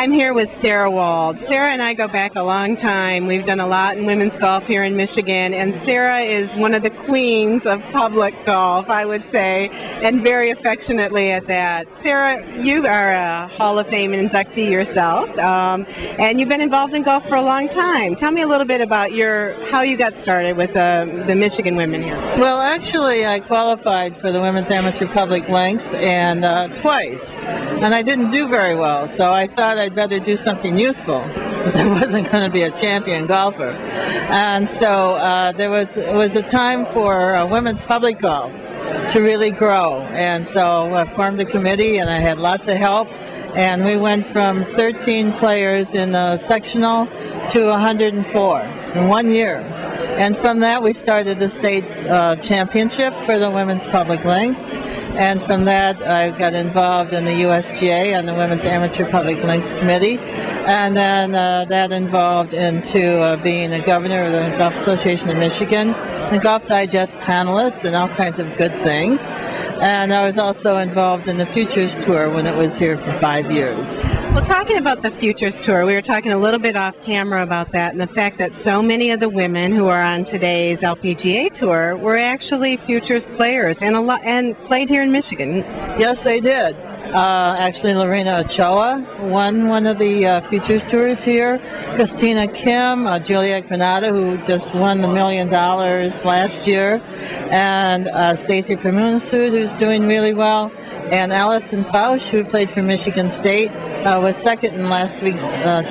I'm here with Sarah Wald. Sarah and I go back a long time. We've done a lot in women's golf here in Michigan, and Sarah is one of the queens of public golf, I would say, and very affectionately at that. Sarah, you are a Hall of Fame inductee yourself, and you've been involved in golf for a long time. Tell me a little bit about how you got started with the Michigan women here. Well, actually, I qualified for the Women's Amateur Public Links and twice, and I didn't do very well, so I thought I'd better do something useful. I wasn't going to be a champion golfer, and so it was a time for women's public golf to really grow, and so I formed a committee, and I had lots of help, and we went from 13 players in the sectional to 104 in 1 year. And from that, we started the state championship for the Women's Public Links. And from that, I got involved in the USGA on the Women's Amateur Public Links Committee. And then that involved into being a governor of the Golf Association of Michigan, the Golf Digest panelist, and all kinds of good things. And I was also involved in the Futures Tour when it was here for 5 years. Well, talking about the Futures Tour, we were talking a little bit off camera about that and the fact that so many of the women who are on today's LPGA Tour were actually Futures players and played here in Michigan. Yes, they did. Actually, Lorena Ochoa won one of the Futures Tours here. Christina Kim, Juliet Granada, who just won the $1 million last year, and Stacy Permunsud, who's doing really well, and Allison Fausch, who played for Michigan State, was second in last week's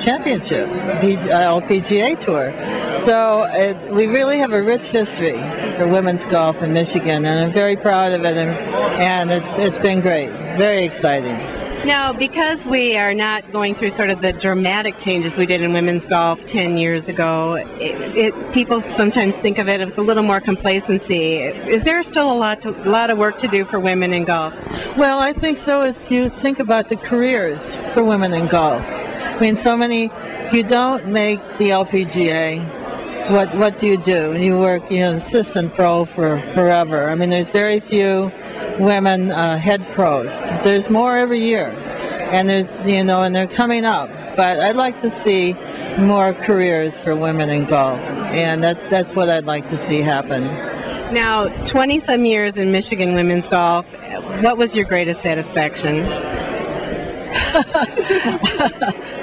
championship, LPGA Tour. So we really have a rich history for women's golf in Michigan, and I'm very proud of it, and it's been great, very exciting. Now, because we are not going through sort of the dramatic changes we did in women's golf 10 years ago, people sometimes think of it with a little more complacency. Is there still a lot of work to do for women in golf? Well, I think so. If you think about the careers for women in golf, I mean, if you don't make the LPGA, what do? You work, assistant pro for forever. I mean, there's very few women head pros. There's more every year, and and they're coming up. But I'd like to see more careers for women in golf, and that's what I'd like to see happen. Now, 20-some years in Michigan women's golf, what was your greatest satisfaction?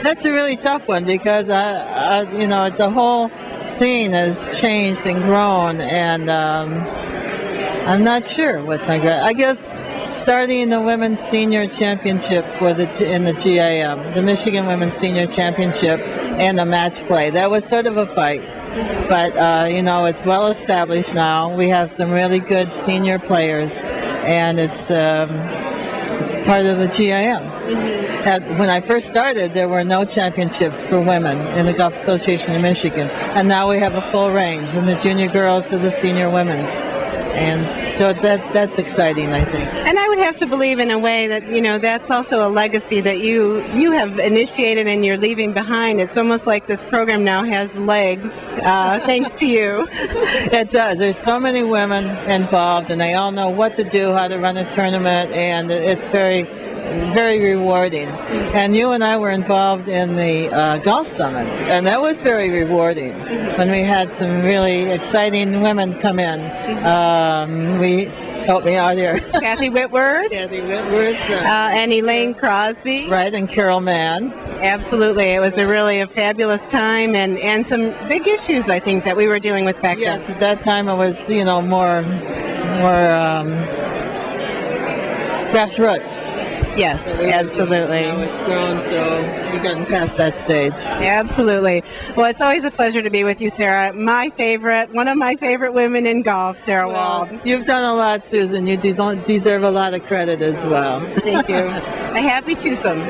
That's a really tough one because the whole scene has changed and grown, and I'm not sure what's my greatest. I guess starting the Women's Senior Championship in the GAM, the Michigan Women's Senior Championship, and the match play. That was sort of a fight, but it's well established now. We have some really good senior players, and it's part of the GAM. When I first started, there were no championships for women in the Golf Association of Michigan, and now we have a full range, from the junior girls to the senior women's. And so that's exciting, I think. And I would have to believe in a way that, that's also a legacy that you have initiated and you're leaving behind. It's almost like this program now has legs, thanks to you. It does. There's so many women involved, and they all know what to do, how to run a tournament, and it's very, very rewarding. And you and I were involved in the golf summits, and that was very rewarding when we had some really exciting women come in. Help me out here. Kathy Whitworth. And Elaine Crosby. Right, and Carol Mann. Absolutely. It was really a fabulous time and some big issues, I think, that we were dealing with back then. Yes, at that time it was, more grassroots. Yes, absolutely. Now it's grown, so we've gotten past that stage. Absolutely. Well, it's always a pleasure to be with you, Sarah. One of my favorite women in golf, Sarah Wald. You've done a lot, Susan. You deserve a lot of credit as well. Thank you. A happy twosome.